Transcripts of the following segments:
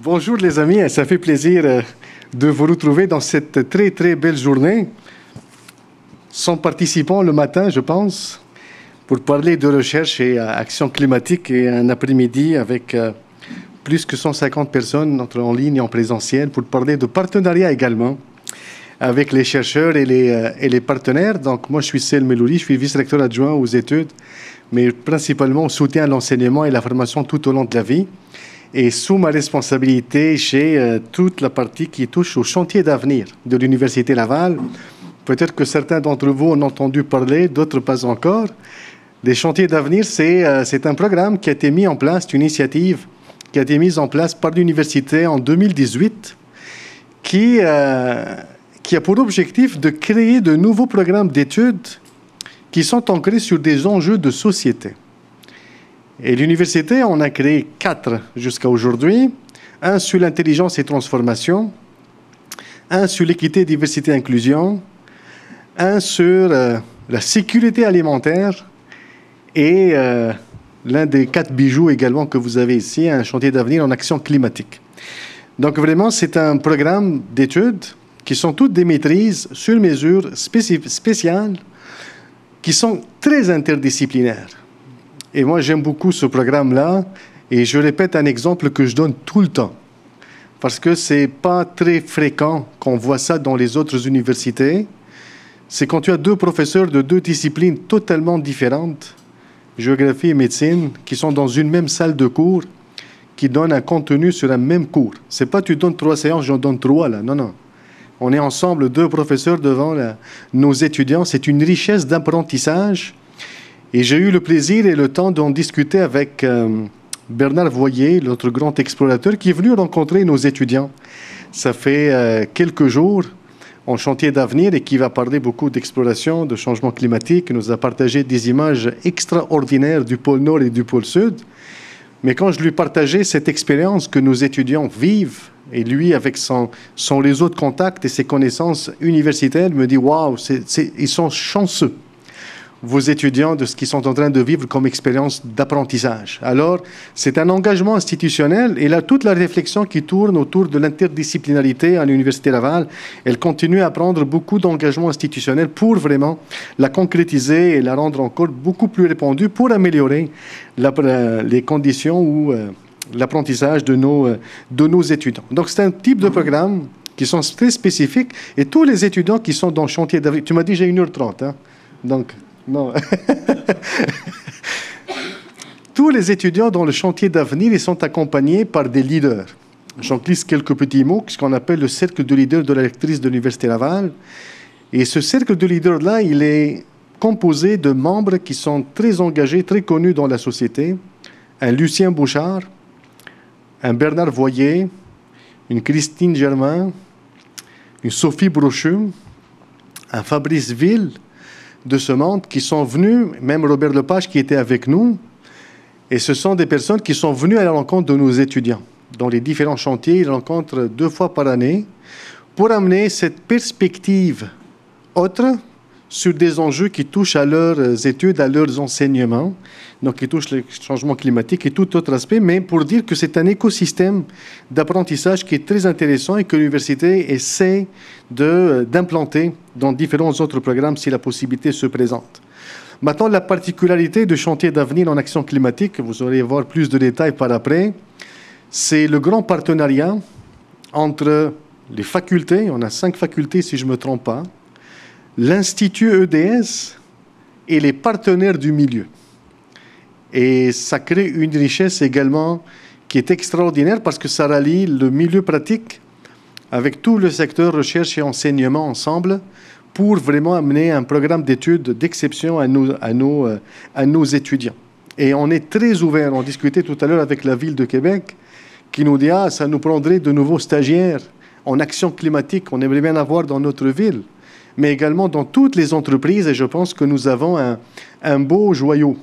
Bonjour les amis, ça fait plaisir de vous retrouver dans cette très très belle journée. 100 participants le matin, je pense, pour parler de recherche et action climatique, et un après-midi avec plus que 150 personnes entre en ligne et en présentiel pour parler de partenariat également avec les chercheurs et les partenaires. Donc moi je suis Selme Melouri, je suis vice-recteur adjoint aux études, mais principalement au soutien à l'enseignement et la formation tout au long de la vie. Et sous ma responsabilité, j'ai toute la partie qui touche au chantier d'avenir de l'Université Laval. Peut-être que certains d'entre vous en ont entendu parler, d'autres pas encore. Les chantiers d'avenir, c'est un programme qui a été mis en place, une initiative qui a été mise en place par l'université en 2018, qui a pour objectif de créer de nouveaux programmes d'études qui sont ancrés sur des enjeux de société. Et l'université en a créé 4 jusqu'à aujourd'hui. Un sur l'intelligence et transformation, un sur l'équité, diversité et inclusion, un sur la sécurité alimentaire et l'un des 4 bijoux également que vous avez ici, un chantier d'avenir en action climatique. Donc vraiment, c'est un programme d'études qui sont toutes des maîtrises sur mesure spéciales qui sont très interdisciplinaires. Et moi, j'aime beaucoup ce programme-là. Et je répète un exemple que je donne tout le temps. Parce que ce n'est pas très fréquent qu'on voit ça dans les autres universités. C'est quand tu as 2 professeurs de 2 disciplines totalement différentes, géographie et médecine, qui sont dans une même salle de cours, qui donnent un contenu sur un même cours. Ce n'est pas tu donnes 3 séances, j'en donne 3 là. Non, non. On est ensemble, 2 professeurs devant nos étudiants. C'est une richesse d'apprentissage. Et j'ai eu le plaisir et le temps d'en discuter avec Bernard Voyer, l'autre grand explorateur, qui est venu rencontrer nos étudiants. Ça fait quelques jours en chantier d'avenir et qui va parler beaucoup d'exploration, de changement climatique. Il nous a partagé des images extraordinaires du pôle Nord et du pôle Sud. Mais quand je lui partageais cette expérience que nos étudiants vivent, et lui, avec son réseau de contacts et ses connaissances universitaires, me dit « Waouh, ils sont chanceux ». Vos étudiants de ce qu'ils sont en train de vivre comme expérience d'apprentissage. Alors, c'est un engagement institutionnel et là, toute la réflexion qui tourne autour de l'interdisciplinarité à l'Université Laval, elle continue à prendre beaucoup d'engagement institutionnel pour vraiment la concrétiser et la rendre encore beaucoup plus répandue pour améliorer les conditions ou l'apprentissage de nos étudiants. Donc, c'est un type de programme qui sont très spécifiques et tous les étudiants qui sont dans le chantier d'avenir. Tu m'as dit j'ai 1h30, hein? Donc... Non. Tous les étudiants dans le chantier d'avenir, ils sont accompagnés par des leaders. J'en glisse quelques petits mots, ce qu'on appelle le cercle de leaders de la rectrice de l'Université Laval. Et ce cercle de leaders-là, il est composé de membres qui sont très engagés, très connus dans la société. Un Lucien Bouchard, un Bernard Voyer, une Christine Germain, une Sophie Brochu, un Fabrice Ville, de ce monde qui sont venus, même Robert Lepage qui était avec nous, et ce sont des personnes qui sont venues à la rencontre de nos étudiants. Dans les différents chantiers, ils rencontrent 2 fois par année pour amener cette perspective autre sur des enjeux qui touchent à leurs études, à leurs enseignements, donc qui touchent le changement climatique et tout autre aspect, mais pour dire que c'est un écosystème d'apprentissage qui est très intéressant et que l'université essaie d'implanter dans différents autres programmes si la possibilité se présente. Maintenant, la particularité du chantier d'avenir en action climatique, vous allez voir plus de détails par après, c'est le grand partenariat entre les facultés, on a 5 facultés si je ne me trompe pas, l'Institut EDS et les partenaires du milieu. Et ça crée une richesse également qui est extraordinaire parce que ça rallie le milieu pratique avec tout le secteur recherche et enseignement ensemble pour vraiment amener un programme d'études d'exception à nos étudiants. Et on est très ouvert. On discutait tout à l'heure avec la Ville de Québec qui nous dit « Ah, ça nous prendrait de nouveaux stagiaires en action climatique. On aimerait bien avoir dans notre ville. » mais également dans toutes les entreprises. Et je pense que nous avons un beau joyau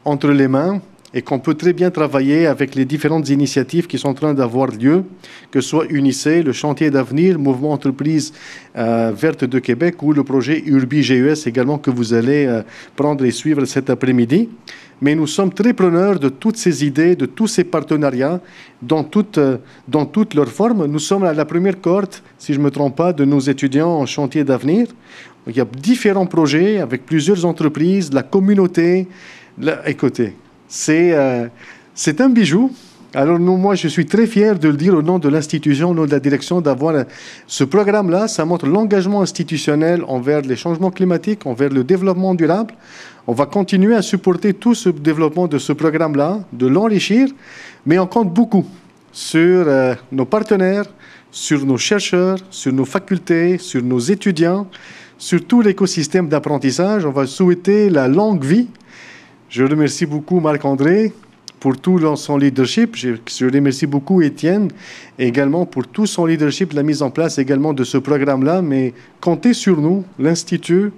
entre les mains et qu'on peut très bien travailler avec les différentes initiatives qui sont en train d'avoir lieu, que ce soit UNICE, le Chantier d'avenir, Mouvement Entreprise Verte de Québec ou le projet Urbi-GES également que vous allez prendre et suivre cet après-midi. Mais nous sommes très preneurs de toutes ces idées, de tous ces partenariats dans toutes leurs formes. Nous sommes à la première cohorte, si je ne me trompe pas, de nos étudiants en chantier d'avenir. Il y a différents projets avec plusieurs entreprises, la communauté. Écoutez, c'est un bijou. Alors moi, je suis très fier de le dire au nom de l'institution, au nom de la direction, d'avoir ce programme-là. Ça montre l'engagement institutionnel envers les changements climatiques, envers le développement durable. On va continuer à supporter tout ce développement de ce programme-là, de l'enrichir, mais on compte beaucoup sur nos partenaires, sur nos chercheurs, sur nos facultés, sur nos étudiants, sur tout l'écosystème d'apprentissage. On va souhaiter la longue vie. Je remercie beaucoup Marc-André pour tout son leadership. Je remercie beaucoup Étienne également pour tout son leadership, la mise en place également de ce programme-là. Mais comptez sur nous, l'Institut,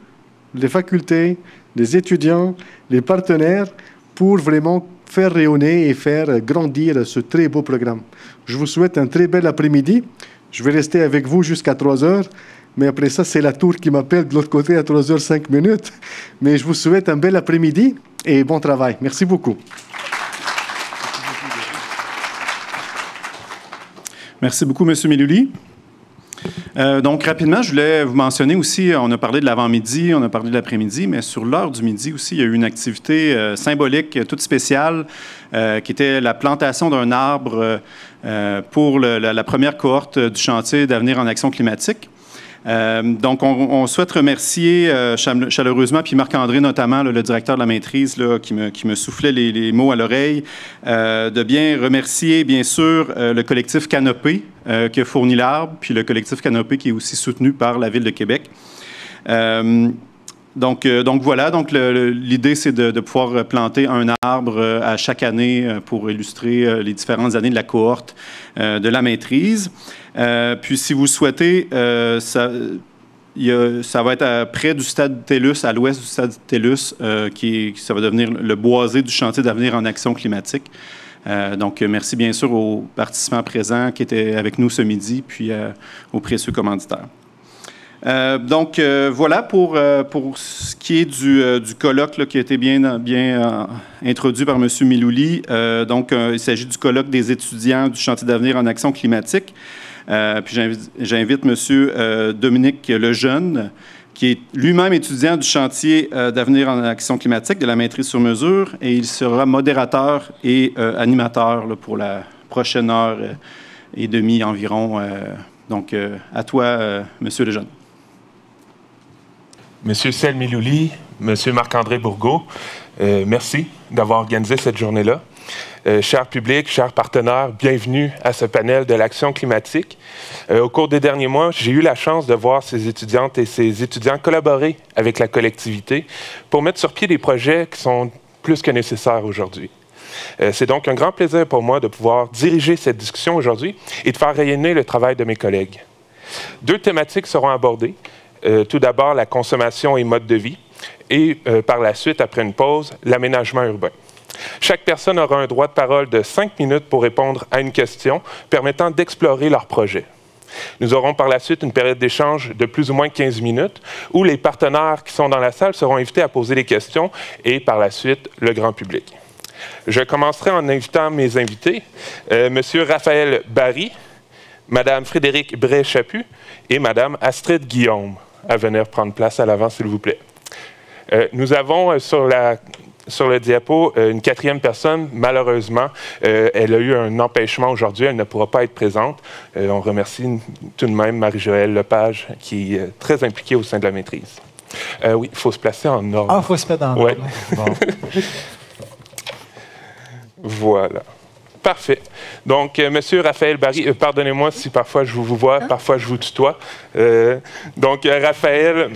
les facultés, les étudiants, les partenaires, pour vraiment faire rayonner et faire grandir ce très beau programme. Je vous souhaite un très bel après-midi. Je vais rester avec vous jusqu'à 3 heures. Mais après ça, c'est la tour qui m'appelle de l'autre côté à 3h05. Mais je vous souhaite un bel après-midi et bon travail. Merci beaucoup. Merci beaucoup, M. Milouli. Donc, rapidement, je voulais vous mentionner aussi, on a parlé de l'avant-midi, on a parlé de l'après-midi, mais sur l'heure du midi aussi, il y a eu une activité symbolique, toute spéciale, qui était la plantation d'un arbre pour la première cohorte du chantier d'avenir en action climatique. Donc, on souhaite remercier chaleureusement, puis Marc-André notamment, le directeur de la maîtrise, là, qui me soufflait les mots à l'oreille, de bien remercier, bien sûr, le collectif Canopé qui a fourni l'arbre, puis le collectif Canopé qui est aussi soutenu par la Ville de Québec. Donc voilà, l'idée, c'est de pouvoir planter un arbre à chaque année pour illustrer les différentes années de la cohorte de la maîtrise. Puis, si vous souhaitez, ça va être près du stade TELUS, à l'ouest du stade TELUS, ça va devenir le boisé du chantier d'avenir en action climatique. Donc, merci bien sûr aux participants présents qui étaient avec nous ce midi, puis aux précieux commanditaires. Voilà pour ce qui est du colloque là, qui a été bien introduit par M. Milouli. Il s'agit du colloque des étudiants du chantier d'avenir en action climatique. Puis j'invite M. Dominique Lejeune, qui est lui-même étudiant du chantier d'avenir en action climatique de la maîtrise sur mesure, et il sera modérateur et animateur là, pour la prochaine heure et demie environ. À toi, M. Lejeune. Monsieur Sel Milouli, Monsieur Marc-André Bourgault, merci d'avoir organisé cette journée-là. Cher public, chers partenaires, bienvenue à ce panel de l'action climatique. Au cours des derniers mois, j'ai eu la chance de voir ces étudiantes et ces étudiants collaborer avec la collectivité pour mettre sur pied des projets qui sont plus que nécessaires aujourd'hui. C'est donc un grand plaisir pour moi de pouvoir diriger cette discussion aujourd'hui et de faire rayonner le travail de mes collègues. 2 thématiques seront abordées. Tout d'abord, la consommation et mode de vie, et par la suite, après une pause, l'aménagement urbain. Chaque personne aura un droit de parole de 5 minutes pour répondre à une question permettant d'explorer leur projet. Nous aurons par la suite une période d'échange de plus ou moins 15 minutes où les partenaires qui sont dans la salle seront invités à poser des questions et par la suite, le grand public. Je commencerai en invitant mes invités, M. Raphaël Barry, Mme Frédérique Bray-Chaput et Mme Astrid Guillaume à venir prendre place à l'avant, s'il vous plaît. Nous avons sur le diapo une 4e personne. Malheureusement, elle a eu un empêchement aujourd'hui. Elle ne pourra pas être présente. On remercie tout de même Marie-Joëlle Lepage, qui est très impliquée au sein de la maîtrise. Oui, il faut se placer en ordre. Ah, il faut se mettre en ordre. Bon. Voilà. Parfait. Donc, Monsieur Raphaël Barry, pardonnez-moi si parfois je vous vois, parfois je vous tutoie. Raphaël,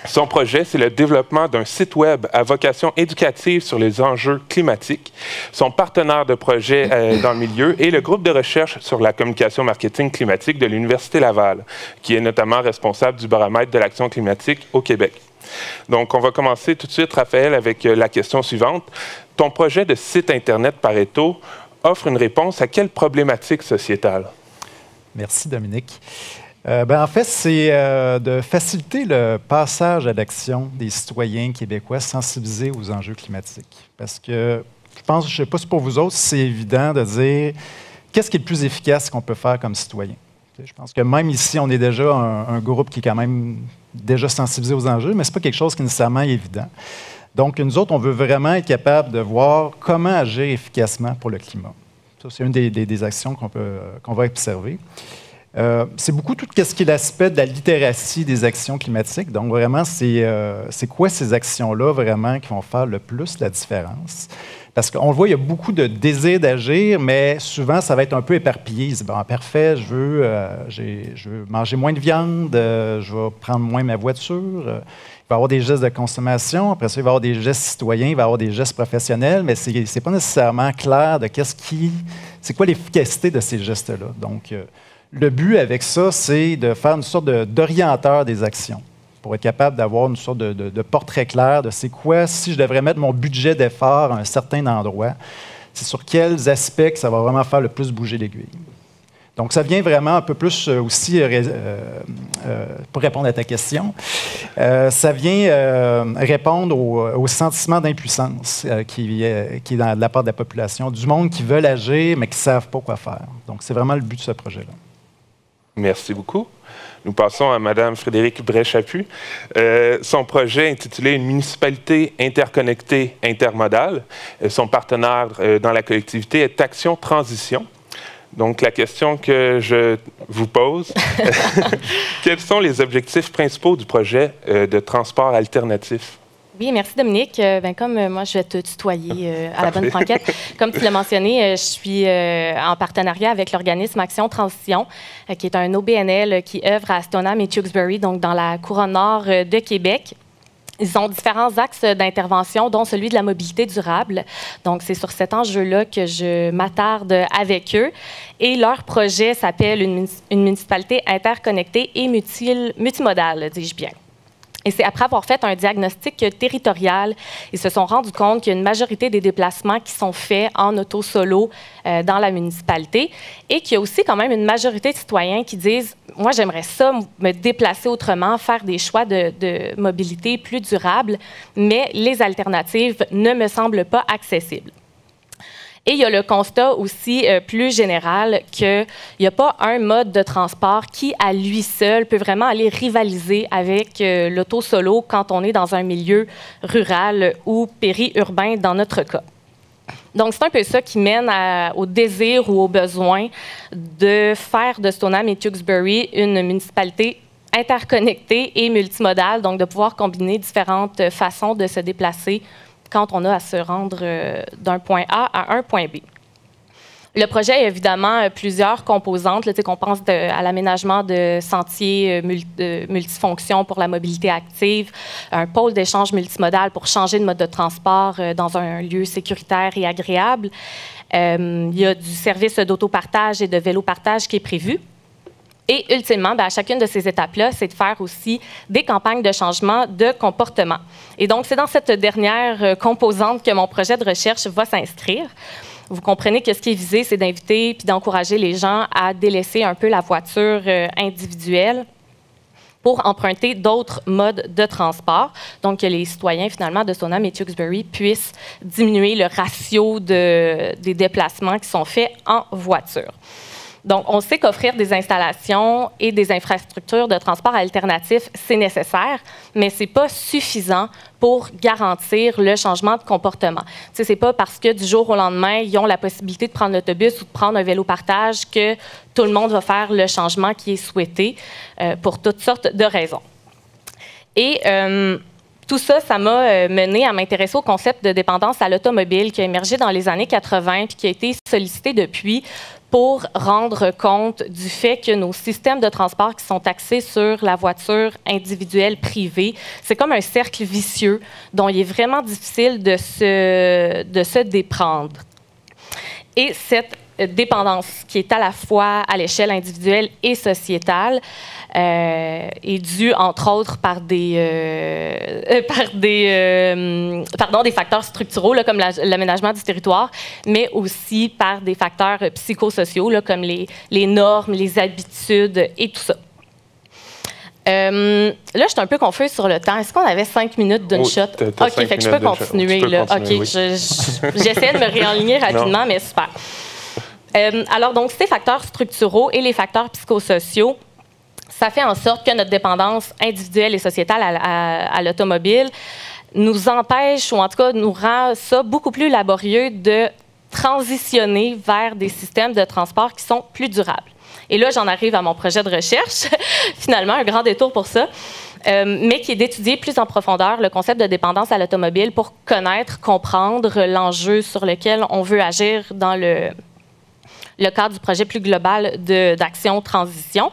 son projet, c'est le développement d'un site web à vocation éducative sur les enjeux climatiques. Son partenaire de projet dans le milieu est le groupe de recherche sur la communication marketing climatique de l'Université Laval, qui est notamment responsable du baromètre de l'action climatique au Québec. Donc, on va commencer tout de suite, Raphaël, avec la question suivante. Ton projet de site Internet Pareto offre une réponse à quelle problématique sociétale? Merci, Dominique. En fait, c'est de faciliter le passage à l'action des citoyens québécois sensibilisés aux enjeux climatiques. Parce que je ne sais pas si pour vous autres, c'est évident de dire qu'est-ce qui est le plus efficace qu'on peut faire comme citoyen. Je pense que même ici, on est déjà un groupe qui est quand même déjà sensibilisé aux enjeux, mais ce n'est pas quelque chose qui nécessairement est évident. Donc, nous autres, on veut vraiment être capable de voir comment agir efficacement pour le climat. Ça, c'est une des actions qu'on va observer. C'est beaucoup tout ce qui est l'aspect de la littératie des actions climatiques. Donc, vraiment, c'est quoi ces actions-là vraiment qui vont faire le plus la différence? Parce qu'on le voit, il y a beaucoup de désir d'agir, mais souvent, ça va être un peu éparpillé. Bon, parfait, je veux manger moins de viande, je vais prendre moins ma voiture. Il va y avoir des gestes de consommation. Après ça, il va y avoir des gestes citoyens, il va y avoir des gestes professionnels, mais ce n'est pas nécessairement clair de c'est quoi l'efficacité de ces gestes-là. Donc, le but avec ça, c'est de faire une sorte d'orienteur des actions pour être capable d'avoir une sorte de portrait clair de c'est quoi, si je devrais mettre mon budget d'effort à un certain endroit, c'est sur quels aspects que ça va vraiment faire le plus bouger l'aiguille. Donc, ça vient vraiment un peu plus aussi, pour répondre à ta question, ça vient répondre au sentiment d'impuissance qui est de la part de la population, du monde qui veulent agir, mais qui ne savent pas quoi faire. Donc, c'est vraiment le but de ce projet-là. Merci beaucoup. Nous passons à Mme Frédérique Bréchappuis. Son projet intitulé « Une municipalité interconnectée intermodale ». Son partenaire dans la collectivité est Action Transition. Donc, la question que je vous pose, quels sont les objectifs principaux du projet de transport alternatif? Oui, merci Dominique. Comme moi, je vais te tutoyer à la bonne franquette. Comme tu l'as mentionné, je suis en partenariat avec l'organisme Action Transition, qui est un OBNL qui œuvre à Stoneham et Tewksbury, donc dans la couronne nord de Québec. Ils ont différents axes d'intervention, dont celui de la mobilité durable. Donc, c'est sur cet enjeu-là que je m'attarde avec eux. Et leur projet s'appelle une municipalité interconnectée et multimodale, dis-je bien. Et c'est après avoir fait un diagnostic territorial, ils se sont rendus compte qu'il y a une majorité des déplacements qui sont faits en auto-solo dans la municipalité et qu'il y a aussi quand même une majorité de citoyens qui disent « Moi, j'aimerais ça, me déplacer autrement, faire des choix de mobilité plus durables, mais les alternatives ne me semblent pas accessibles. » Et il y a le constat aussi plus général qu'il n'y a pas un mode de transport qui, à lui seul, peut vraiment aller rivaliser avec l'auto-solo quand on est dans un milieu rural ou périurbain dans notre cas. Donc, c'est un peu ça qui mène au désir ou au besoin de faire de Stoneham et Tewksbury une municipalité interconnectée et multimodale, donc de pouvoir combiner différentes façons de se déplacer quand on a à se rendre d'un point A à un point B. Le projet a évidemment plusieurs composantes, qu'on pense à l'aménagement de sentiers multifonctions pour la mobilité active, un pôle d'échange multimodal pour changer de mode de transport dans un lieu sécuritaire et agréable. Il y a du service d'autopartage et de vélopartage qui est prévu. Et ultimement, à chacune de ces étapes-là, c'est de faire aussi des campagnes de changement de comportement. Et donc, c'est dans cette dernière composante que mon projet de recherche va s'inscrire. Vous comprenez que ce qui est visé, c'est d'inviter puis d'encourager les gens à délaisser un peu la voiture individuelle pour emprunter d'autres modes de transport. Donc, que les citoyens, finalement, de Stoneham et Tewksbury puissent diminuer le ratio des déplacements qui sont faits en voiture. Donc, on sait qu'offrir des installations et des infrastructures de transport alternatifs, c'est nécessaire, mais ce n'est pas suffisant pour garantir le changement de comportement. Ce n'est pas parce que du jour au lendemain, ils ont la possibilité de prendre l'autobus ou de prendre un vélo-partage que tout le monde va faire le changement qui est souhaité pour toutes sortes de raisons. Et tout ça, ça m'a mené à m'intéresser au concept de dépendance à l'automobile qui a émergé dans les années 80 et qui a été sollicité depuis pour rendre compte du fait que nos systèmes de transport qui sont axés sur la voiture individuelle privée, c'est comme un cercle vicieux dont il est vraiment difficile de se déprendre. Et cette dépendance qui est à la fois à l'échelle individuelle et sociétale est due, entre autres, par des facteurs structuraux, là, comme l'aménagement du territoire, mais aussi par des facteurs psychosociaux, là, comme les normes, les habitudes et tout ça. Là, je suis un peu confuse sur le temps. Est-ce qu'on avait 5 minutes d'une shot? OK, fait que je peux continuer. Là. OK, j'essaie de me réaligner rapidement, mais super. Alors, donc, ces facteurs structuraux et les facteurs psychosociaux, ça fait en sorte que notre dépendance individuelle et sociétale à l'automobile nous empêche, ou en tout cas nous rend ça beaucoup plus laborieux de transitionner vers des systèmes de transport qui sont plus durables. Et là, j'en arrive à mon projet de recherche, finalement, un grand détour pour ça, mais qui est d'étudier plus en profondeur le concept de dépendance à l'automobile pour connaître, comprendre l'enjeu sur lequel on veut agir dans le cadre du projet plus global d'action transition.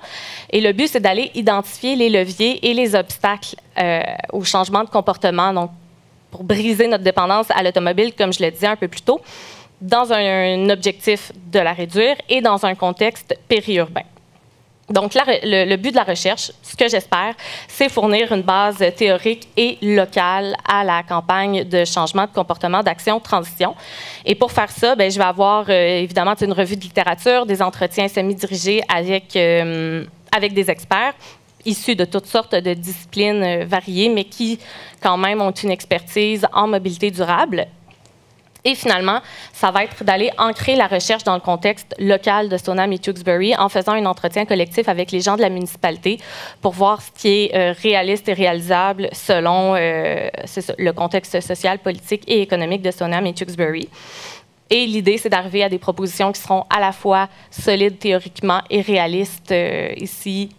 Et le but, c'est d'aller identifier les leviers et les obstacles au changement de comportement, donc pour briser notre dépendance à l'automobile, comme je le disais un peu plus tôt, dans un objectif de la réduire et dans un contexte périurbain. Donc, le but de la recherche, ce que j'espère, c'est fournir une base théorique et locale à la campagne de changement de comportement d'action transition. Et pour faire ça, je vais avoir évidemment une revue de littérature, des entretiens semi-dirigés avec des experts issus de toutes sortes de disciplines variées, mais qui, quand même, ont une expertise en mobilité durable. Et finalement, ça va être d'aller ancrer la recherche dans le contexte local de Stoneham et Tewksbury en faisant un entretien collectif avec les gens de la municipalité pour voir ce qui est réaliste et réalisable selon le contexte social, politique et économique de Stoneham et Tewksbury. Et l'idée, c'est d'arriver à des propositions qui seront à la fois solides théoriquement et réalistes ici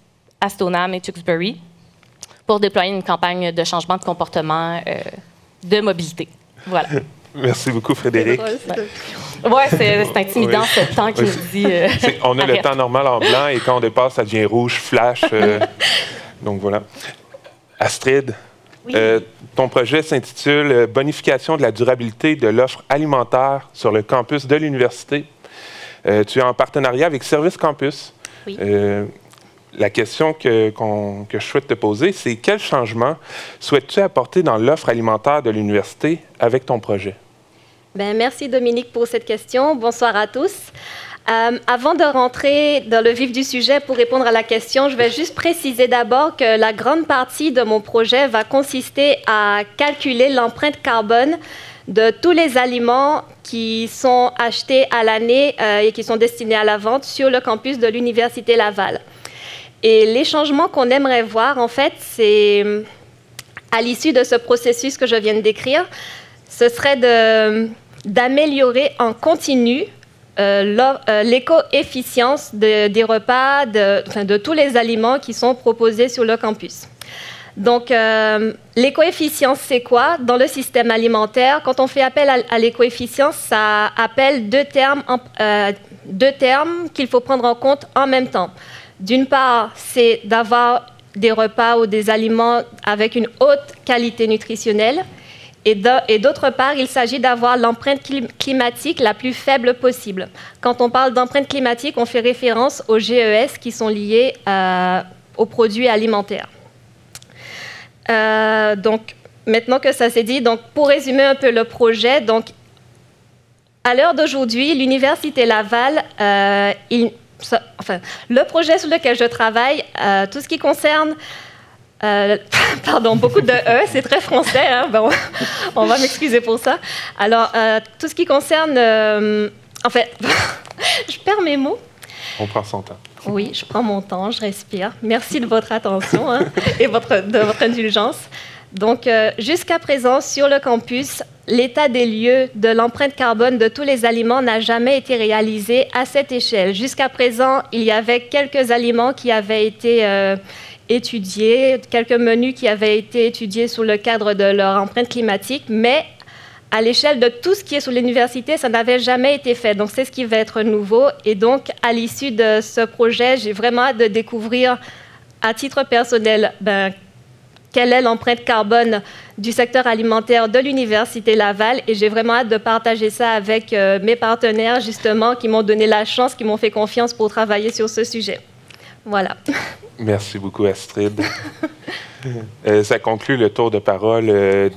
à Stoneham et Tewksbury pour déployer une campagne de changement de comportement de mobilité. Voilà. Merci beaucoup, Frédéric. Oui, c'est intimidant ce temps qui nous dit. On a le temps normal en blanc et quand on dépasse, ça devient rouge, flash. Donc voilà. Astrid, oui. Ton projet s'intitule « Bonification de la durabilité de l'offre alimentaire sur le campus de l'université ». Tu es en partenariat avec Service Campus. Oui. La question que je souhaite te poser, c'est quel changement souhaites-tu apporter dans l'offre alimentaire de l'université avec ton projet? Merci Dominique pour cette question. Bonsoir à tous. Avant de rentrer dans le vif du sujet pour répondre à la question, je vais juste préciser d'abord que la grande partie de mon projet va consister à calculer l'empreinte carbone de tous les aliments qui sont achetés à l'année et qui sont destinés à la vente sur le campus de l'Université Laval. Et les changements qu'on aimerait voir, en fait, c'est à l'issue de ce processus que je viens de décrire, ce serait d'améliorer en continu l'éco-efficience des repas, de tous les aliments qui sont proposés sur le campus. Donc, l'éco-efficience, c'est quoi? Dans le système alimentaire, quand on fait appel à l'éco-efficience, ça appelle deux termes qu'il faut prendre en compte en même temps. D'une part, c'est d'avoir des repas ou des aliments avec une haute qualité nutritionnelle. Et d'autre part, il s'agit d'avoir l'empreinte climatique la plus faible possible. Quand on parle d'empreinte climatique, on fait référence aux GES qui sont liés aux produits alimentaires. Donc, maintenant que ça s'est dit, donc, pour résumer un peu le projet, donc, à l'heure d'aujourd'hui, l'Université Laval, le projet sur lequel je travaille, tout ce qui concerne... pardon, beaucoup de E, c'est très français, hein? Bon, on va m'excuser pour ça. Alors, tout ce qui concerne... en fait, je perds mes mots. On prend son temps. Oui, je prends mon temps, je respire. Merci de votre attention hein, et de votre indulgence. Donc, jusqu'à présent, sur le campus, l'état des lieux de l'empreinte carbone de tous les aliments n'a jamais été réalisé à cette échelle. Jusqu'à présent, il y avait quelques aliments qui avaient été étudiés, quelques menus qui avaient été étudiés sous le cadre de leur empreinte climatique, mais à l'échelle de tout ce qui est sur l'université, ça n'avait jamais été fait. Donc, c'est ce qui va être nouveau. Et donc, à l'issue de ce projet, j'ai vraiment hâte de découvrir, à titre personnel, quelle est l'empreinte carbone du secteur alimentaire de l'Université Laval. Et j'ai vraiment hâte de partager ça avec mes partenaires, justement, qui m'ont donné la chance, qui m'ont fait confiance pour travailler sur ce sujet. Voilà. Merci beaucoup, Astrid. Ça conclut le tour de parole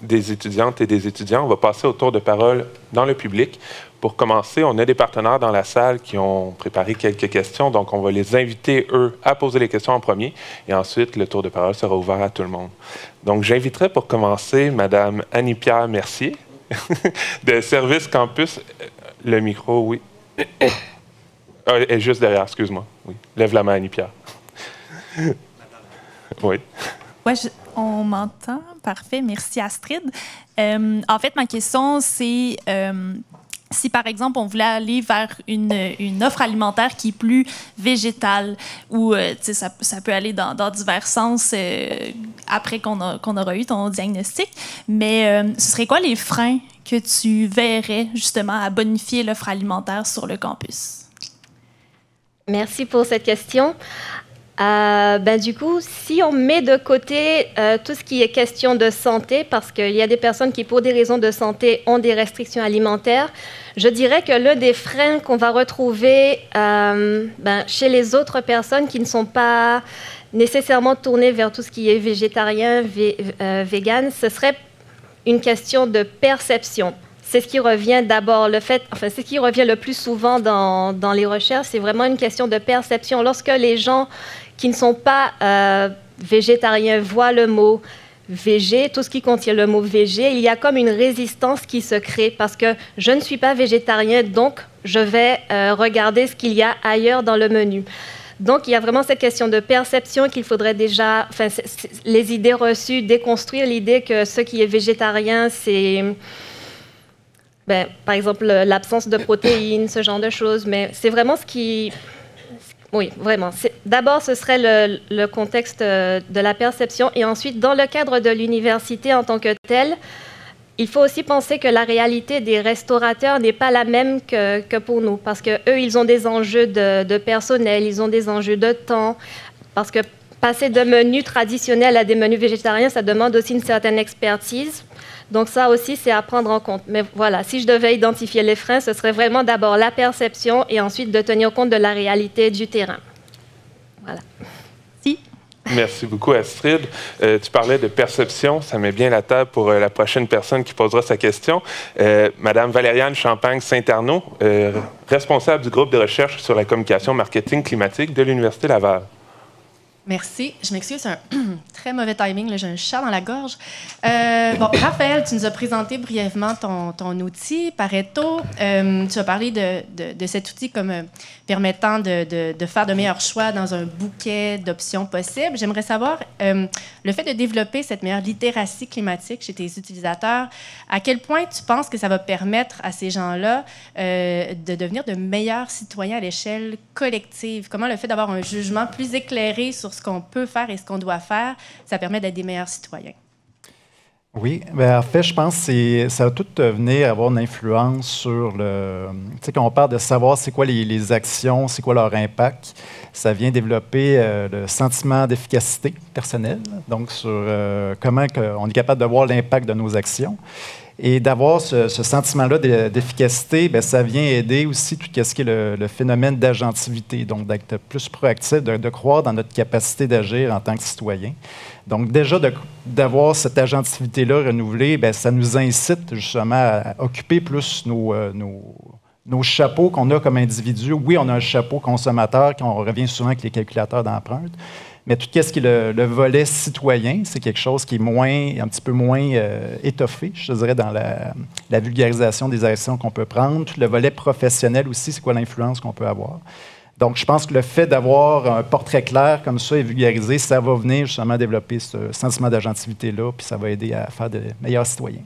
des étudiantes et des étudiants. On va passer au tour de parole dans le public. Pour commencer, on a des partenaires dans la salle qui ont préparé quelques questions, donc on va les inviter, eux, à poser les questions en premier, et ensuite, le tour de parole sera ouvert à tout le monde. Donc, j'inviterai pour commencer Mme Annie-Pierre Mercier, de Service Campus. Le micro, oui. Elle est juste derrière, excuse-moi. Oui. Lève la main, Annie-Pierre. Oui. Oui, on m'entend. Parfait. Merci, Astrid. En fait, ma question, c'est si, par exemple, on voulait aller vers une offre alimentaire qui est plus végétale, ou ça peut aller dans divers sens après qu'on aura eu ton diagnostic, mais ce serait quoi les freins que tu verrais, justement, à bonifier l'offre alimentaire sur le campus? Merci pour cette question. Du coup, si on met de côté tout ce qui est question de santé, parce qu'il y a des personnes qui, pour des raisons de santé, ont des restrictions alimentaires, je dirais que l'un des freins qu'on va retrouver chez les autres personnes qui ne sont pas nécessairement tournées vers tout ce qui est végétarien, vegan, ce serait une question de perception. C'est ce qui revient d'abord, c'est ce qui revient le plus souvent dans les recherches, c'est vraiment une question de perception. Lorsque les gens qui ne sont pas végétariens voient le mot végé, tout ce qui contient le mot végé, il y a comme une résistance qui se crée parce que je ne suis pas végétarien, donc je vais regarder ce qu'il y a ailleurs dans le menu. Donc, il y a vraiment cette question de perception qu'il faudrait déjà, les idées reçues, déconstruire l'idée que ce qui est végétarien, c'est... par exemple, l'absence de protéines, ce genre de choses, mais c'est vraiment ce qui... Oui, vraiment. D'abord, ce serait le contexte de la perception, et ensuite, dans le cadre de l'université en tant que telle, il faut aussi penser que la réalité des restaurateurs n'est pas la même que pour nous, parce qu'eux, ils ont des enjeux de personnel, ils ont des enjeux de temps, parce que passer de menus traditionnels à des menus végétariens, ça demande aussi une certaine expertise. Donc ça aussi, c'est à prendre en compte. Mais voilà, si je devais identifier les freins, ce serait vraiment d'abord la perception et ensuite de tenir compte de la réalité du terrain. Voilà. Si. Merci beaucoup, Astrid. Tu parlais de perception. Ça met bien la table pour la prochaine personne qui posera sa question. Madame Valériane Champagne-Saint-Arnaud, responsable du groupe de recherche sur la communication marketing climatique de l'Université Laval. Merci. Je m'excuse, c'est un très mauvais timing. Là, j'ai un chat dans la gorge. Raphaël, tu nous as présenté brièvement ton outil, Pareto. Tu as parlé de cet outil comme permettant de faire de meilleurs choix dans un bouquet d'options possibles. J'aimerais savoir, le fait de développer cette meilleure littératie climatique chez tes utilisateurs, à quel point tu penses que ça va permettre à ces gens-là de devenir de meilleurs citoyens à l'échelle collective? Comment le fait d'avoir un jugement plus éclairé sur ce qu'on peut faire et ce qu'on doit faire, ça permet d'être des meilleurs citoyens? Oui, bien, en fait, je pense que ça va tout venir avoir une influence sur le... Tu sais, quand on parle de savoir c'est quoi les actions, c'est quoi leur impact, ça vient développer le sentiment d'efficacité personnelle, donc sur comment on est capable de voir l'impact de nos actions. Et d'avoir ce sentiment-là d'efficacité, bien, ça vient aider aussi tout ce qui est le phénomène d'agentivité, donc d'être plus proactif, de croire dans notre capacité d'agir en tant que citoyen. Donc déjà, d'avoir cette agentivité-là renouvelée, bien, ça nous incite justement à occuper plus nos chapeaux qu'on a comme individus. Oui, on a un chapeau consommateur, qu'on revient souvent avec les calculateurs d'empreintes, mais tout ce qui est le volet citoyen, c'est quelque chose qui est un petit peu moins étoffé, je dirais, dans la vulgarisation des actions qu'on peut prendre. Tout le volet professionnel aussi, c'est quoi l'influence qu'on peut avoir. Donc, je pense que le fait d'avoir un portrait clair comme ça et vulgarisé, ça va venir justement développer ce sentiment d'agentivité-là, puis ça va aider à faire de meilleurs citoyens.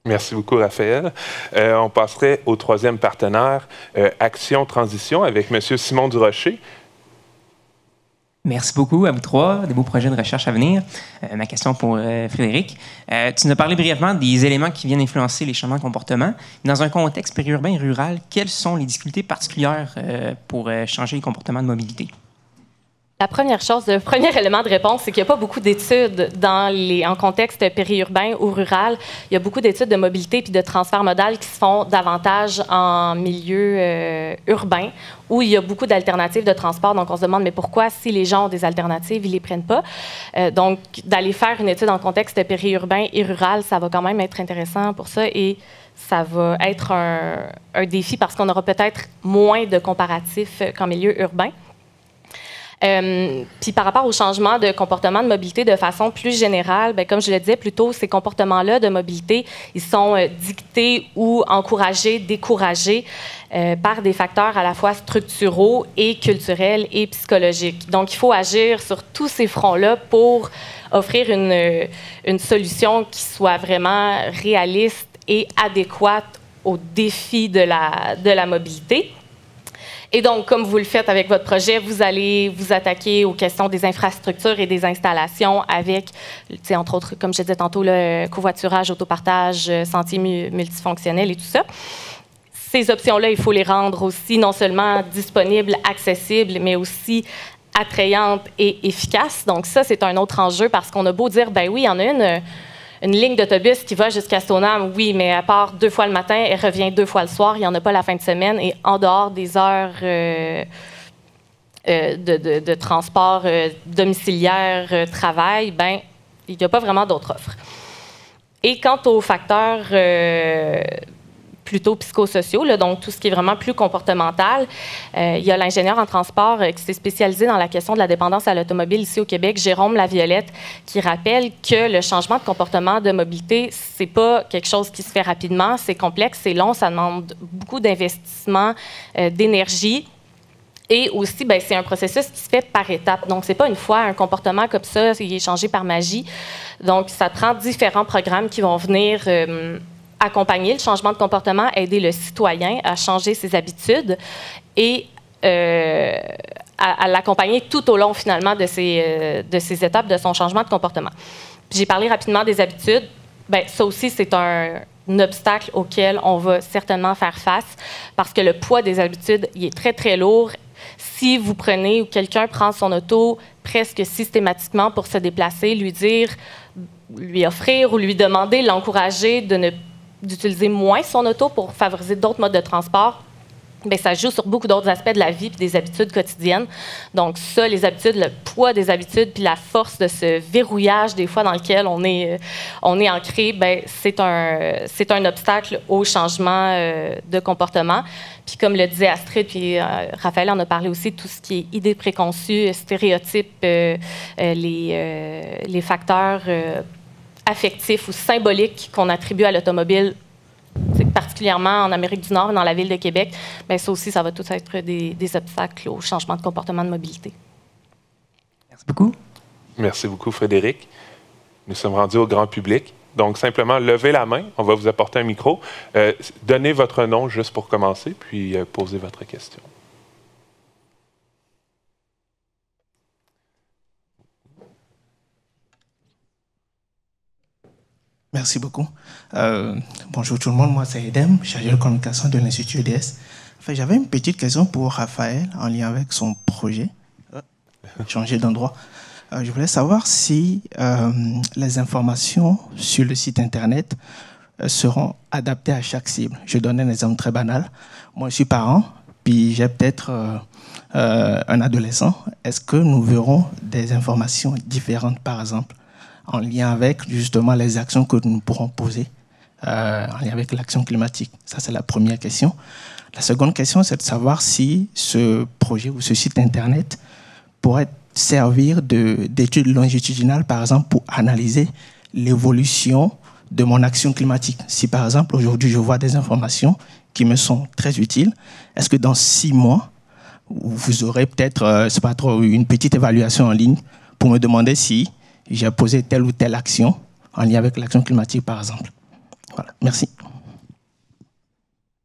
Merci beaucoup, Raphaël. On passerait au troisième partenaire, Action Transition, avec M. Simon Durocher. Merci beaucoup à vous trois. Des beaux projets de recherche à venir. Ma question pour Frédéric. Tu nous as parlé brièvement des éléments qui viennent influencer les changements de comportement. Dans un contexte périurbain et rural, quelles sont les difficultés particulières pour changer les comportements de mobilité? La première chose, le premier élément de réponse, c'est qu'il n'y a pas beaucoup d'études en contexte périurbain ou rural. Il y a beaucoup d'études de mobilité puis de transfert modal qui se font davantage en milieu urbain, où il y a beaucoup d'alternatives de transport. Donc, on se demande, mais pourquoi, si les gens ont des alternatives, ils ne les prennent pas? Donc, d'aller faire une étude en contexte périurbain et rural, ça va quand même être intéressant pour ça et ça va être un défi parce qu'on aura peut-être moins de comparatifs qu'en milieu urbain. Puis par rapport au changement de comportement de mobilité de façon plus générale, bien, comme je le disais plus tôt, ces comportements-là de mobilité, ils sont dictés ou encouragés, découragés par des facteurs à la fois structuraux et culturels et psychologiques. Donc, il faut agir sur tous ces fronts-là pour offrir une solution qui soit vraiment réaliste et adéquate aux défis de la mobilité. Et donc, comme vous le faites avec votre projet, vous allez vous attaquer aux questions des infrastructures et des installations avec, entre autres, comme je disais tantôt, le covoiturage, autopartage, sentiers multifonctionnels et tout ça. Ces options-là, il faut les rendre aussi non seulement disponibles, accessibles, mais aussi attrayantes et efficaces. Donc ça, c'est un autre enjeu parce qu'on a beau dire, ben oui, il y en a une ligne d'autobus qui va jusqu'à Stoneham, oui, mais à part 2 fois le matin, elle revient 2 fois le soir. Il n'y en a pas la fin de semaine. Et en dehors des heures de transport domiciliaire, travail, ben, il n'y a pas vraiment d'autres offres. Et quant aux facteurs plutôt psychosociaux, là, donc tout ce qui est vraiment plus comportemental. Il y a l'ingénieur en transport qui s'est spécialisé dans la question de la dépendance à l'automobile ici au Québec, Jérôme Laviolette, qui rappelle que le changement de comportement de mobilité, c'est pas quelque chose qui se fait rapidement, c'est complexe, c'est long, ça demande beaucoup d'investissement, d'énergie. Et aussi, ben, c'est un processus qui se fait par étapes. Donc, c'est pas une fois un comportement comme ça, il est changé par magie. Donc, ça prend différents programmes qui vont venir accompagner le changement de comportement, aider le citoyen à changer ses habitudes et à l'accompagner tout au long, finalement, de ces étapes de son changement de comportement. J'ai parlé rapidement des habitudes. Bien, ça aussi, c'est un obstacle auquel on va certainement faire face parce que le poids des habitudes, il est très, très lourd. Si vous prenez ou quelqu'un prend son auto presque systématiquement pour se déplacer, lui offrir ou lui demander, l'encourager d'utiliser moins son auto pour favoriser d'autres modes de transport, bien, ça joue sur beaucoup d'autres aspects de la vie et des habitudes quotidiennes. Donc ça, les habitudes, le poids des habitudes puis la force de ce verrouillage des fois dans lequel on est ancré, bien, c'est un obstacle au changement de comportement. Puis comme le disait Astrid, puis Raphaël en a parlé aussi, tout ce qui est idées préconçues, stéréotypes, les facteurs affectifs ou symboliques qu'on attribue à l'automobile, particulièrement en Amérique du Nord et dans la ville de Québec, bien, ça aussi, ça va tout être des obstacles au changement de comportement de mobilité. Merci beaucoup. Merci beaucoup, Frédéric. Nous sommes rendus au grand public. Donc, simplement, levez la main. On va vous apporter un micro. Donnez votre nom juste pour commencer, puis posez votre question. Merci beaucoup. Bonjour tout le monde, moi c'est Edem, chargé de communication de l'Institut EDS. Enfin, j'avais une petite question pour Raphaël en lien avec son projet. Changer d'endroit. Je voulais savoir si les informations sur le site Internet seront adaptées à chaque cible. Je donne un exemple très banal. Moi, je suis parent, puis j'ai peut-être un adolescent. Est-ce que nous verrons des informations différentes, par exemple, en lien avec justement les actions que nous pourrons poser en lien avec l'action climatique? Ça, c'est la première question. La seconde question, c'est de savoir si ce projet ou ce site Internet pourrait servir d'étude longitudinale, par exemple, pour analyser l'évolution de mon action climatique. Si, par exemple, aujourd'hui, je vois des informations qui me sont très utiles, est-ce que dans 6 mois, vous aurez peut-être, c'est pas trop, une petite évaluation en ligne pour me demander si j'ai posé telle ou telle action en lien avec l'action climatique, par exemple. Voilà, merci.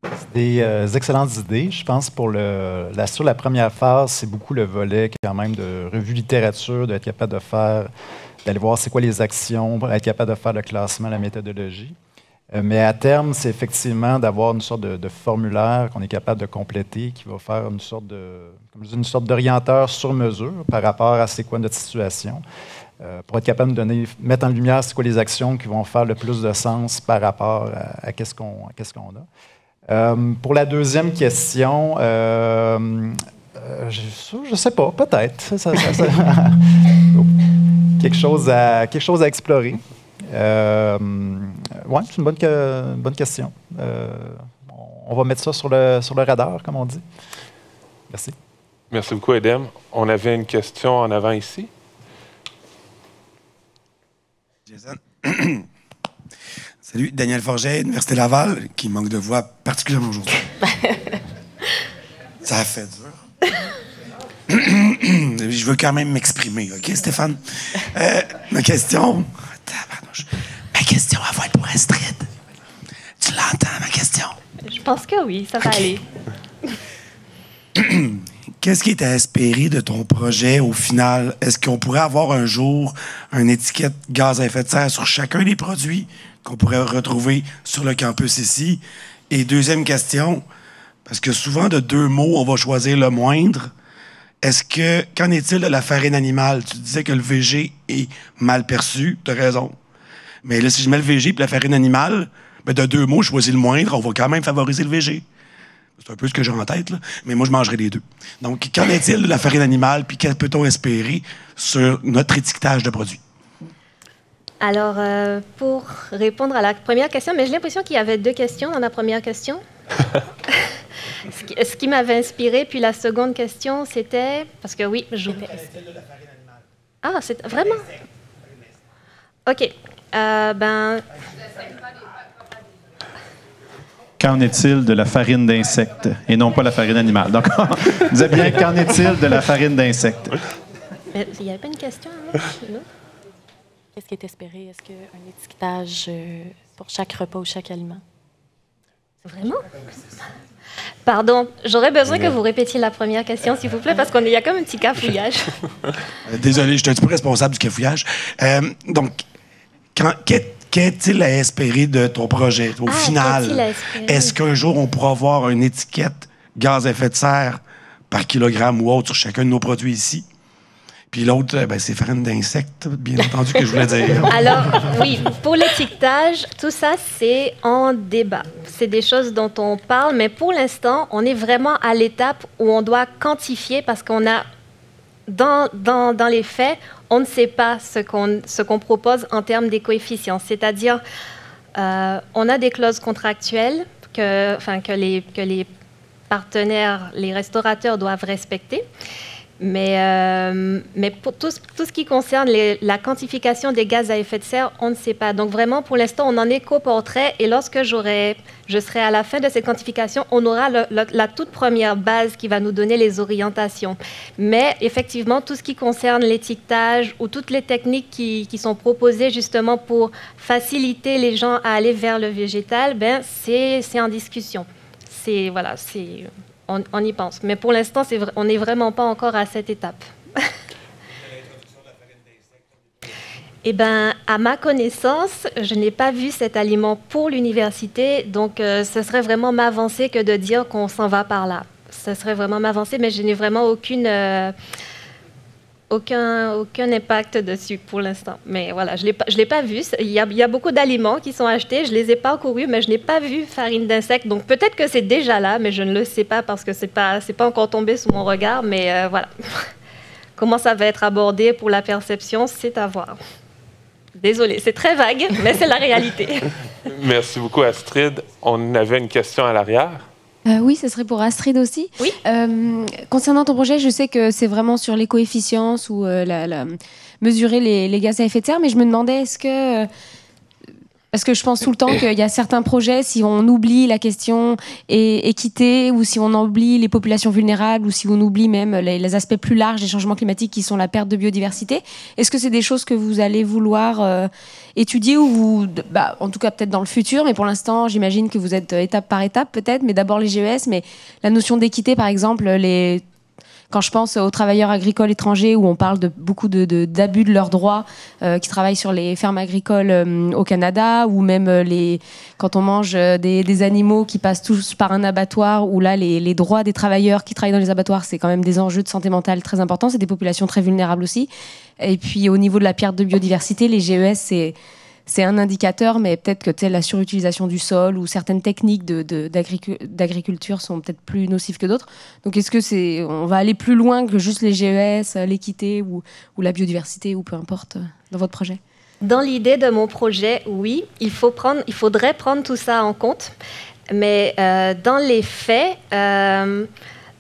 C'est des excellentes idées. Je pense pour sur la première phase, c'est beaucoup le volet quand même de revue littérature, d'être capable d'aller voir c'est quoi les actions, pour être capable de faire le classement, la méthodologie. Mais à terme, c'est effectivement d'avoir une sorte de formulaire qu'on est capable de compléter, qui va faire une sorte d'orienteur sur mesure par rapport à c'est quoi notre situation, pour être capable de mettre en lumière c'est quoi les actions qui vont faire le plus de sens par rapport à qu'est-ce qu'on a. Pour la deuxième question, je ne sais pas, peut-être. Quelque chose à explorer. Oui, c'est une bonne question. On va mettre ça sur le radar, comme on dit. Merci. Merci beaucoup, Edem. On avait une question en avant ici. Jason. Salut, Daniel Forget, Université Laval, qui manque de voix particulièrement aujourd'hui. Ça a fait dur. Je veux quand même m'exprimer, OK, Stéphane? Ma question... Ma question, elle va être pour Astrid. Tu l'entends, ma question? Je pense que oui, ça va aller. Qu'est-ce qui est à espérer de ton projet au final? Est-ce qu'on pourrait avoir un jour une étiquette gaz à effet de serre sur chacun des produits qu'on pourrait retrouver sur le campus ici? Et deuxième question, parce que souvent de deux mots, on va choisir le moindre. Qu'en est-il de la farine animale? Tu disais que le VG est mal perçu, tu as raison. Mais là, si je mets le VG et la farine animale, ben de deux mots, je choisis le moindre, on va quand même favoriser le VG. C'est un peu ce que j'ai en tête, là. Mais moi, je mangerai les deux. Donc, qu'en est-il de la farine animale, puis qu'est-ce peut-on espérer sur notre étiquetage de produits? Alors, pour répondre à la première question, mais j'ai l'impression qu'il y avait deux questions dans la première question. Ce qui m'avait inspiré, puis la seconde question, c'était... Parce que oui, je... Ah, c'est vraiment... OK. Qu'en est-il de la farine d'insectes et non pas la farine animale? Donc, on disait bien, qu'en est-il de la farine d'insectes? Mais il n'y avait pas une question, hein? Qu'est-ce qui est espéré? Est-ce qu'un étiquetage pour chaque repas ou chaque aliment? Vraiment? Pardon, j'aurais besoin que vous répétiez la première question, s'il vous plaît, parce qu'il y a comme un petit cafouillage. Désolé, je suis un petit peu responsable du cafouillage. Donc, qu'est-il à espérer de ton projet au final? Est-ce qu'un jour, on pourra avoir une étiquette gaz à effet de serre par kilogramme ou autre sur chacun de nos produits ici? Puis l'autre, c'est farine d'insectes, bien entendu, que je voulais dire. Alors, oui, pour l'étiquetage, tout ça, c'est en débat. C'est des choses dont on parle, mais pour l'instant, on est vraiment à l'étape où on doit quantifier parce qu'on a, dans les faits, on ne sait pas ce qu'on propose en termes des coefficients. C'est-à-dire, on a des clauses contractuelles que les partenaires, les restaurateurs doivent respecter. Mais pour tout ce qui concerne la quantification des gaz à effet de serre, on ne sait pas. Donc vraiment, pour l'instant, on n'en est qu'au portrait. Et lorsque je serai à la fin de cette quantification, on aura la toute première base qui va nous donner les orientations. Mais effectivement, tout ce qui concerne l'étiquetage ou toutes les techniques qui sont proposées justement pour faciliter les gens à aller vers le végétal, c'est en discussion. On y pense. Mais pour l'instant, on n'est vraiment pas encore à cette étape. Eh bien, à ma connaissance, je n'ai pas vu cet aliment pour l'université, donc ce serait vraiment m'avancer que de dire qu'on s'en va par là. Ce serait vraiment m'avancer, mais je n'ai vraiment aucun impact dessus pour l'instant. Mais voilà, je l'ai pas vu. Il y a beaucoup d'aliments qui sont achetés. Je les ai parcourus, mais je n'ai pas vu farine d'insectes. Donc peut-être que c'est déjà là, mais je ne le sais pas parce que c'est pas encore tombé sous mon regard. Mais voilà. Comment ça va être abordé pour la perception, c'est à voir. Désolée, c'est très vague, mais c'est la réalité. Merci beaucoup, Astrid. On avait une question à l'arrière. Oui, ce serait pour Astrid aussi. Oui. Concernant ton projet, je sais que c'est vraiment sur les coefficients ou mesurer les gaz à effet de serre, mais je me demandais, parce que je pense tout le temps qu'il y a certains projets, si on oublie la question équité, ou si on oublie les populations vulnérables, ou si on oublie même les aspects plus larges des changements climatiques qui sont la perte de biodiversité, est-ce que c'est des choses que vous allez vouloir étudier, ou en tout cas peut-être dans le futur, mais pour l'instant, j'imagine que vous êtes étape par étape peut-être, mais d'abord les GES, mais la notion d'équité, par exemple, quand je pense aux travailleurs agricoles étrangers où on parle de beaucoup d'abus de leurs droits qui travaillent sur les fermes agricoles au Canada, ou même quand on mange des animaux qui passent tous par un abattoir, où là les droits des travailleurs qui travaillent dans les abattoirs, c'est quand même des enjeux de santé mentale très importants, c'est des populations très vulnérables aussi. Et puis au niveau de la perte de biodiversité, les GES c'est un indicateur, mais peut-être que la surutilisation du sol ou certaines techniques d'agriculture sont peut-être plus nocives que d'autres. Donc est-ce que on va aller plus loin que juste les GES, l'équité ou la biodiversité, ou peu importe, dans votre projet? Dans l'idée de mon projet, oui, il faudrait prendre tout ça en compte. Mais dans les faits,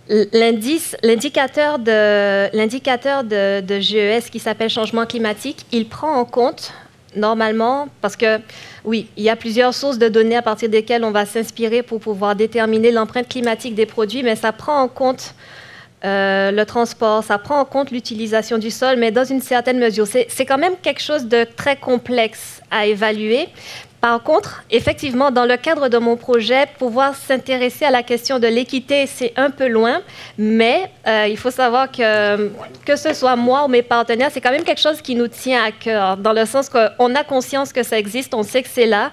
l'indicateur de GES qui s'appelle changement climatique, il prend en compte normalement, parce que oui, il y a plusieurs sources de données à partir desquelles on va s'inspirer pour pouvoir déterminer l'empreinte climatique des produits, mais ça prend en compte le transport, ça prend en compte l'utilisation du sol, mais dans une certaine mesure. C'est quand même quelque chose de très complexe à évaluer. Par contre, effectivement, dans le cadre de mon projet, pouvoir s'intéresser à la question de l'équité, c'est un peu loin, mais il faut savoir que ce soit moi ou mes partenaires, c'est quand même quelque chose qui nous tient à cœur, dans le sens qu'on a conscience que ça existe, on sait que c'est là,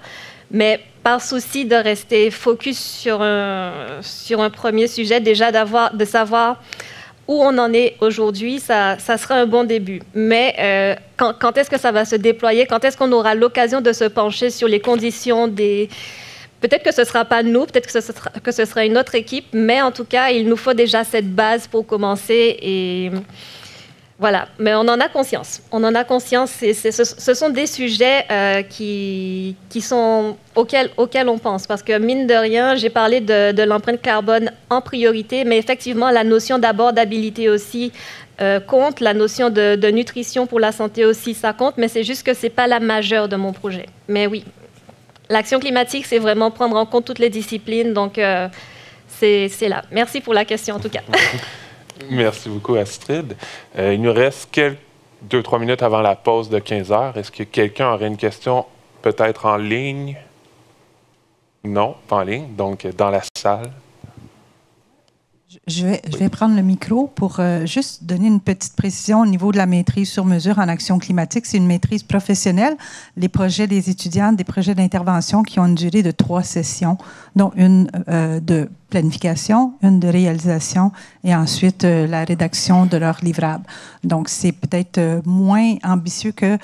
mais par souci de rester focus sur un premier sujet, déjà de savoir où on en est aujourd'hui, ça sera un bon début. Mais quand est-ce que ça va se déployer? Quand est-ce qu'on aura l'occasion de se pencher sur les conditions des... Peut-être que ce ne sera pas nous, peut-être que ce sera une autre équipe, mais en tout cas, il nous faut déjà cette base pour commencer. Et voilà, mais on en a conscience. On en a conscience. Ce sont des sujets qui sont auxquels on pense. Parce que, mine de rien, j'ai parlé de l'empreinte carbone en priorité, mais effectivement, la notion d'abordabilité aussi compte. La notion de nutrition pour la santé aussi, ça compte. Mais c'est juste que ce n'est pas la majeure de mon projet. Mais oui, l'action climatique, c'est vraiment prendre en compte toutes les disciplines. Donc, c'est là. Merci pour la question, en tout cas. Merci beaucoup, Astrid. Il nous reste 2-3 minutes avant la pause de 15 heures. Est-ce que quelqu'un aurait une question peut-être en ligne? Non, pas en ligne. Donc, dans la salle. Je vais prendre le micro pour juste donner une petite précision au niveau de la maîtrise sur mesure en action climatique. C'est une maîtrise professionnelle. Les projets des étudiants, des projets d'intervention qui ont une durée de 3 sessions, dont une de planification, une de réalisation et ensuite la rédaction de leur livrable. Donc, c'est peut-être moins ambitieux que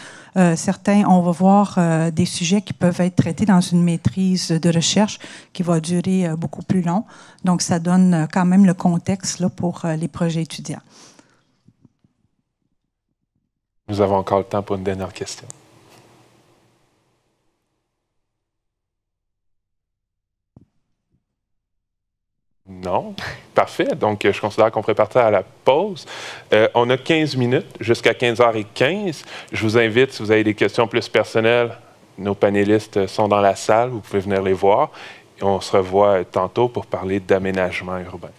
certains. On va voir des sujets qui peuvent être traités dans une maîtrise de recherche qui va durer beaucoup plus long. Donc, ça donne quand même le contexte là, pour les projets étudiants. Nous avons encore le temps pour une dernière question. Non? Parfait. Donc, je considère qu'on pourrait partir à la pause. On a 15 minutes jusqu'à 15h15. Je vous invite, si vous avez des questions plus personnelles, nos panélistes sont dans la salle. Vous pouvez venir les voir. Et on se revoit tantôt pour parler d'aménagement urbain.